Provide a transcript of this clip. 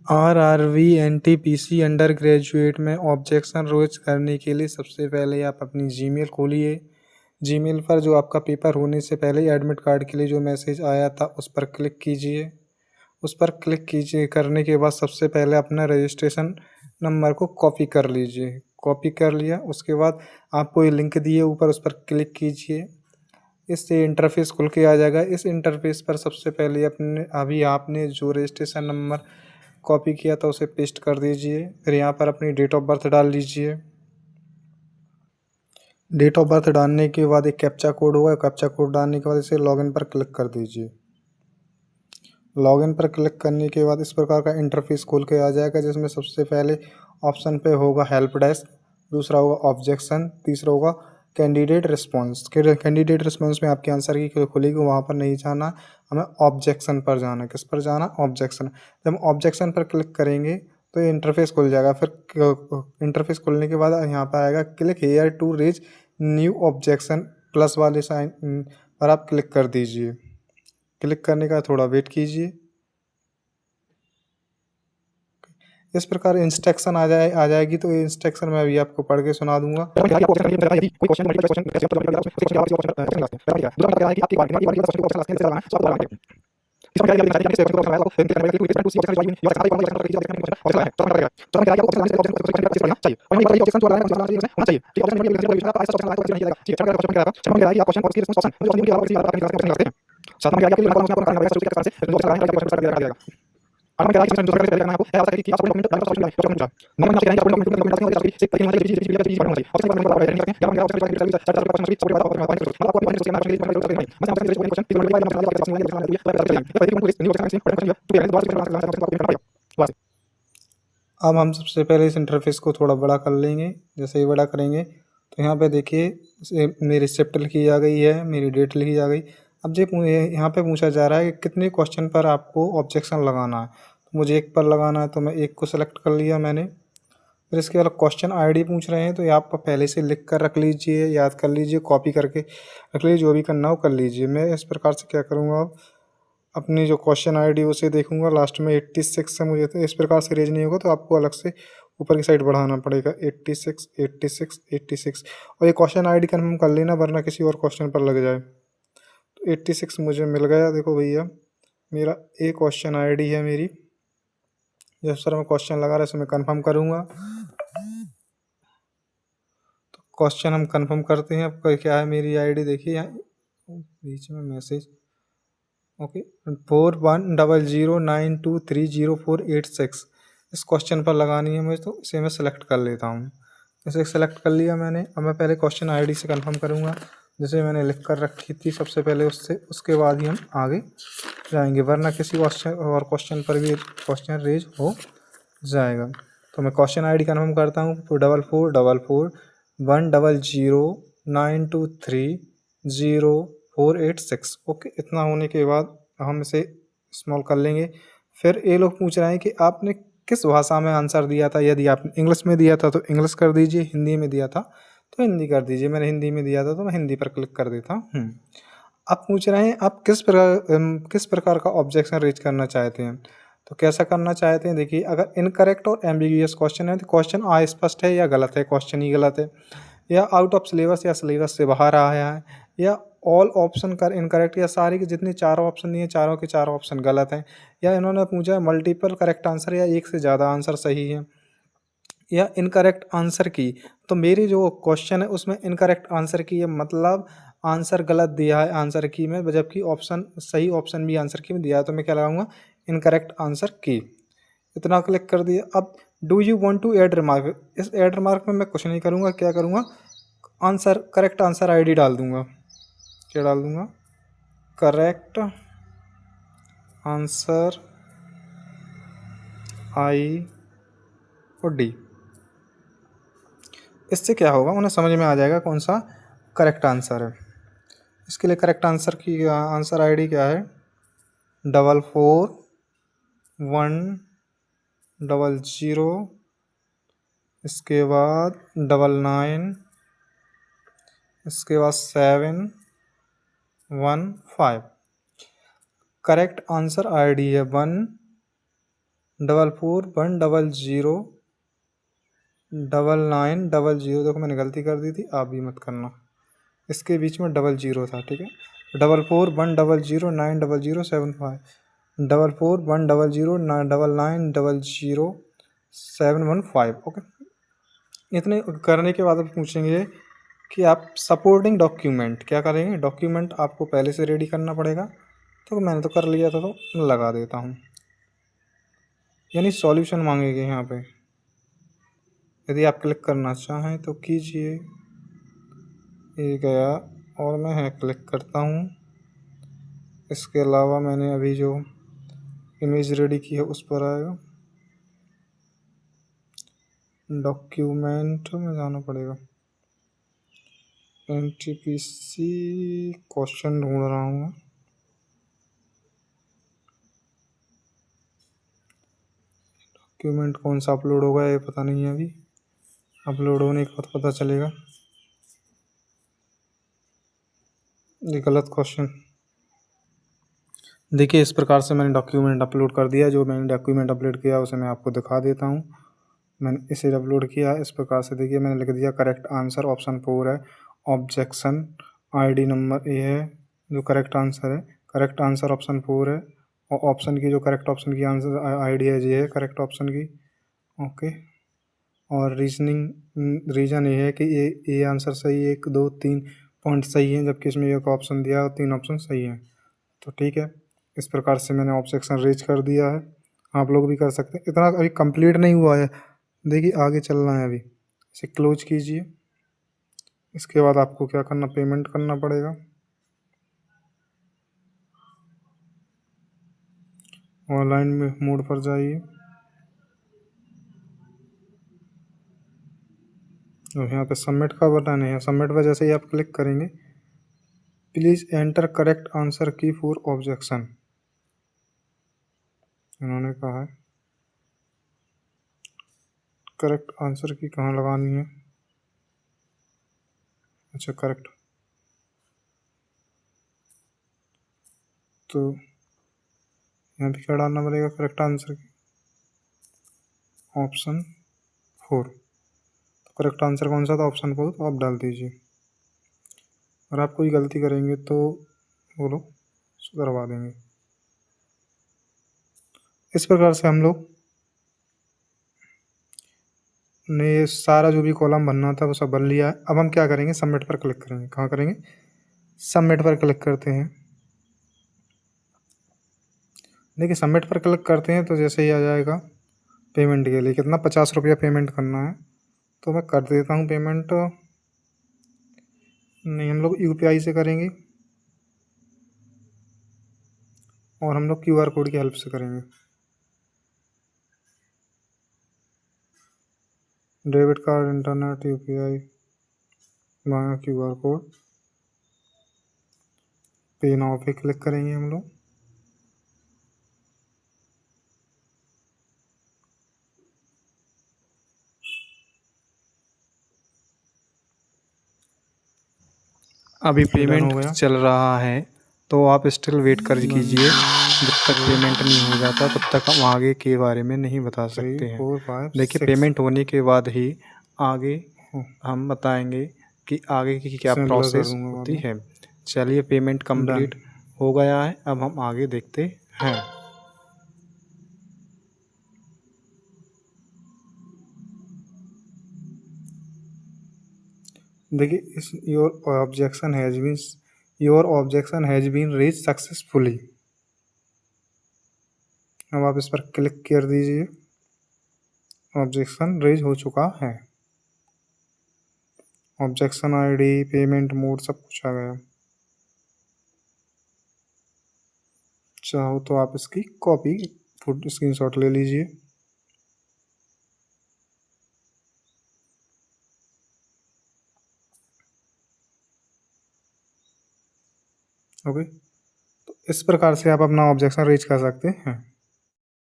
RRV NTPC under graduate में objection रोज करने के लिए सबसे पहले आप अपनी जीमेल खोलिए। जीमेल पर जो आपका पेपर होने से पहले एडमिट कार्ड के लिए जो मैसेज आया था उस पर क्लिक कीजिए। उस पर क्लिक कीजिए करने के बाद सबसे पहले अपना रजिस्ट्रेशन नंबर को कॉपी कर लीजिए। कॉपी कर लिया उसके बाद आपको ये लिंक दिए ऊपर उस पर क्लिक कीजिए। इससे इंटरफेस खुल के आ जाएगा। इस इंटरफेस पर सबसे पहले अभी आपने जो रजिस्ट्रेशन नंबर कॉपी किया था उसे पेस्ट कर दीजिए। फिर यहाँ पर अपनी डेट ऑफ बर्थ डाल लीजिए। डेट ऑफ बर्थ डालने के बाद एक कैप्चा कोड होगा। कैप्चा कोड डालने के बाद इसे लॉगिन पर क्लिक कर दीजिए। लॉगिन पर क्लिक करने के बाद इस प्रकार का इंटरफेस खोल के आ जाएगा, जिसमें सबसे पहले ऑप्शन पे होगा हेल्प डेस्क, दूसरा होगा ऑब्जेक्शन, तीसरा होगा कैंडिडेट रिस्पॉन्स। कैंडिडेट रिस्पॉन्स में आपके आंसर की खुलेगी, वहाँ पर नहीं जाना, हमें ऑब्जेक्शन पर जाना। किस पर जाना? ऑब्जेक्शन। जब ऑब्जेक्शन पर क्लिक करेंगे तो ये इंटरफेस खुल जाएगा। फिर इंटरफेस खुलने के बाद यहाँ पर आएगा click here to raise new objection, plus वाले साइन पर आप क्लिक कर दीजिए। क्लिक करने का थोड़ा वेट कीजिए। इस प्रकार इंस्ट्रक्शन आ जाएगी, तो ये इंस्ट्रक्शन मैं अभी आपको पढ़ के सुना दूंगा। अब हम सबसे पहले इस इंटरफेस को थोड़ा बड़ा कर लेंगे। जैसे ही बड़ा करेंगे तो यहाँ पे देखिए मेरी शिफ्ट लिखी आ गई है, मेरी डेट लिखी आ गई। अब जो यहाँ पे पूछा जा रहा है कि कितने क्वेश्चन पर आपको ऑब्जेक्शन लगाना है, तो मुझे एक पर लगाना है, तो मैं एक को सेलेक्ट कर लिया मैंने। फिर इसके बाद क्वेश्चन आईडी पूछ रहे हैं, तो ये आप पहले से लिख कर रख लीजिए, याद कर लीजिए, कॉपी करके रख लीजिए, जो भी करना हो कर लीजिए। मैं इस प्रकार से क्या करूँगा, अब अपनी जो क्वेश्चन आईडी उसे देखूंगा, लास्ट में 86 से मुझे तो इस प्रकार से रेज नहीं होगा, तो आपको अलग से ऊपर की साइड बढ़ाना पड़ेगा 86 86 86। और ये क्वेश्चन आईडी कन्फर्म कर लेना, वरना किसी और क्वेश्चन पर लग जाए। तो 86 मुझे मिल गया। देखो भैया, मेरा ए क्वेश्चन आईडी है मेरी। जिस पर मैं क्वेश्चन लगा रहा है मैं कन्फर्म करूँगा। तो क्वेश्चन हम कन्फर्म करते हैं। अब क्या है मेरी आईडी, देखिए यहाँ बीच में मैसेज, ओके, 4100923048 इस क्वेश्चन पर लगानी है मुझे, तो इसे मैं सेलेक्ट कर लेता हूँ। इसे सेलेक्ट कर लिया मैंने। अब मैं पहले क्वेश्चन आईडी से कंफर्म करूँगा, जैसे मैंने लिख कर रखी थी सबसे पहले, उससे उसके बाद ही हम आगे जाएंगे, वरना किसी क्वेश्चन पर भी क्वेश्चन रेज हो जाएगा। तो मैं क्वेश्चन आईडी कंफर्म करता हूँ, तो 444410023048 ओके। इतना होने के बाद हम इसे स्मॉल कर लेंगे। फिर ये लोग पूछ रहे हैं कि आपने किस भाषा में आंसर दिया था। यदि आपने इंग्लिश में दिया था तो इंग्लिश कर दीजिए, हिंदी में दिया था तो हिंदी कर दीजिए। मैंने हिंदी में दिया था तो मैं हिंदी पर क्लिक कर देता हूँ। अब पूछ रहे हैं आप किस प्रकार का ऑब्जेक्शन रेज करना चाहते हैं। तो कैसा करना चाहते हैं, देखिए, अगर इनकरेक्ट और एम्बिगुअस क्वेश्चन है तो क्वेश्चन अस्पष्ट है या गलत है, क्वेश्चन ही गलत है, या आउट ऑफ सिलेबस या सिलेबस से बाहर आया है, या ऑल ऑप्शन कर इनकरेक्ट, या सारी के जितने चारों ऑप्शन दिए चारों के चारों ऑप्शन गलत हैं, या इन्होंने पूछा है मल्टीपल करेक्ट आंसर या एक से ज़्यादा आंसर सही है, या इनकरेक्ट आंसर की। तो मेरी जो क्वेश्चन है उसमें इनकरेक्ट आंसर की है, मतलब आंसर गलत दिया है आंसर की में, जबकि ऑप्शन सही ऑप्शन भी आंसर की में दिया है, तो मैं क्या लगाऊंगा, इनकरेक्ट आंसर की। इतना क्लिक कर दिया। अब do you want to add remark, इस ऐड रिमार्क में मैं कुछ नहीं करूँगा, क्या करूँगा, आंसर करेक्ट आंसर आईडी डाल दूँगा। क्या डाल दूँगा, करेक्ट आंसर आई और डी। इससे क्या होगा, उन्हें समझ में आ जाएगा कौन सा करेक्ट आंसर है। इसके लिए करेक्ट आंसर की आंसर आईडी क्या है, 441000, इसके बाद 99, इसके बाद 715। करेक्ट आंसर आईडी है 44 100 9900। देखो मैंने गलती कर दी थी, आप भी मत करना, इसके बीच में 00 था, ठीक है। 44 100 900 7 5, 44 100 900 715। ओके, इतने करने के बाद अब पूछेंगे कि आप सपोर्टिंग डॉक्यूमेंट क्या करेंगे। डॉक्यूमेंट आपको पहले से रेडी करना पड़ेगा, तो मैंने तो कर लिया था तो लगा देता हूँ। यानी सॉल्यूशन मांगेंगे यहाँ पे, यदि आप क्लिक करना चाहें तो कीजिए। ये गया और मैं है क्लिक करता हूँ। इसके अलावा मैंने अभी जो इमेज रेडी की है उस पर आएगा, डॉक्यूमेंट में जाना पड़ेगा। NTPC क्वेश्चन ढूंढ रहा हूँ मैं। डॉक्यूमेंट कौन सा अपलोड होगा ये पता नहीं है, अभी अपलोड होने के बाद पता चलेगा। ये गलत क्वेश्चन। देखिए इस प्रकार से मैंने डॉक्यूमेंट अपलोड कर दिया। जो मैंने डॉक्यूमेंट अपलोड किया उसे मैं आपको दिखा देता हूँ। मैंने इसे अपलोड किया इस प्रकार से। देखिए मैंने लिख दिया करेक्ट आंसर, ऑप्शन 4 है। ऑब्जेक्शन ID नंबर ये है जो करेक्ट आंसर है। करेक्ट आंसर ऑप्शन 4 है, और ऑप्शन की जो करेक्ट ऑप्शन की आंसर ID है ये है करेक्ट ऑप्शन की। ओके, और रीज़न ये है कि ये आंसर सही है, 1 2 3 पॉइंट सही है, जबकि इसमें एक ऑप्शन दिया और 3 ऑप्शन सही हैं। तो ठीक है, इस प्रकार से मैंने ऑब्जेक्शन रेज कर दिया है। आप लोग भी कर सकते हैं। इतना अभी कंप्लीट नहीं हुआ है, देखिए आगे चलना है। अभी इसे क्लोज कीजिए। इसके बाद आपको क्या करना, पेमेंट करना पड़ेगा। ऑनलाइन में मोड पर जाइए और यहाँ पे सबमिट का बटन है। सबमिट पर जैसे ही आप क्लिक करेंगे, प्लीज़ एंटर करेक्ट आंसर की फॉर ऑब्जेक्शन, इन्होंने कहा है। करेक्ट आंसर की कहाँ लगानी है, अच्छा करेक्ट, तो यहाँ पे क्या डालना पड़ेगा करेक्ट आंसर की, ऑप्शन 4। तो करेक्ट आंसर कौन सा था, ऑप्शन 4, तो आप डाल दीजिए। और आप कोई गलती करेंगे तो वो लोग सुधरवा देंगे। इस प्रकार से हम लोग ने सारा जो भी कॉलम बनना था वो सब बन लिया है। अब हम क्या करेंगे, सबमिट पर क्लिक करेंगे। कहाँ करेंगे, सबमिट पर क्लिक करते हैं। देखिए सबमिट पर क्लिक करते हैं तो जैसे ही आ जाएगा पेमेंट के लिए कितना 50 रुपया पेमेंट करना है। तो मैं कर देता हूँ पेमेंट। नहीं, हम लोग UPI से करेंगे और हम लोग QR कोड की हेल्प से करेंगे। डेबिट कार्ड, इंटरनेट, UPI, मांगा QR कोड, पे नाउ पे क्लिक करेंगे हम लोग। अभी पेमेंट चल रहा है तो आप स्टिल वेट कर कीजिए। जब तक पेमेंट नहीं हो जाता तब तक हम आगे के बारे में नहीं बता सकते हैं। देखिए पेमेंट होने के बाद ही आगे हम बताएंगे कि आगे की क्या प्रोसेस होती है। चलिए पेमेंट कंप्लीट हो गया है, अब हम आगे देखते हैं। देखिए इस your objection has been raised successfully. अब आप इस पर क्लिक कर दीजिए, ऑब्जेक्शन रेज हो चुका है। ऑब्जेक्शन ID, पेमेंट मोड सब कुछ आ गया। चाहो तो आप इसकी कॉपी फोटो स्क्रीनशॉट ले लीजिए। ओके, तो इस प्रकार से आप अपना ऑब्जेक्शन रेज कर सकते हैं।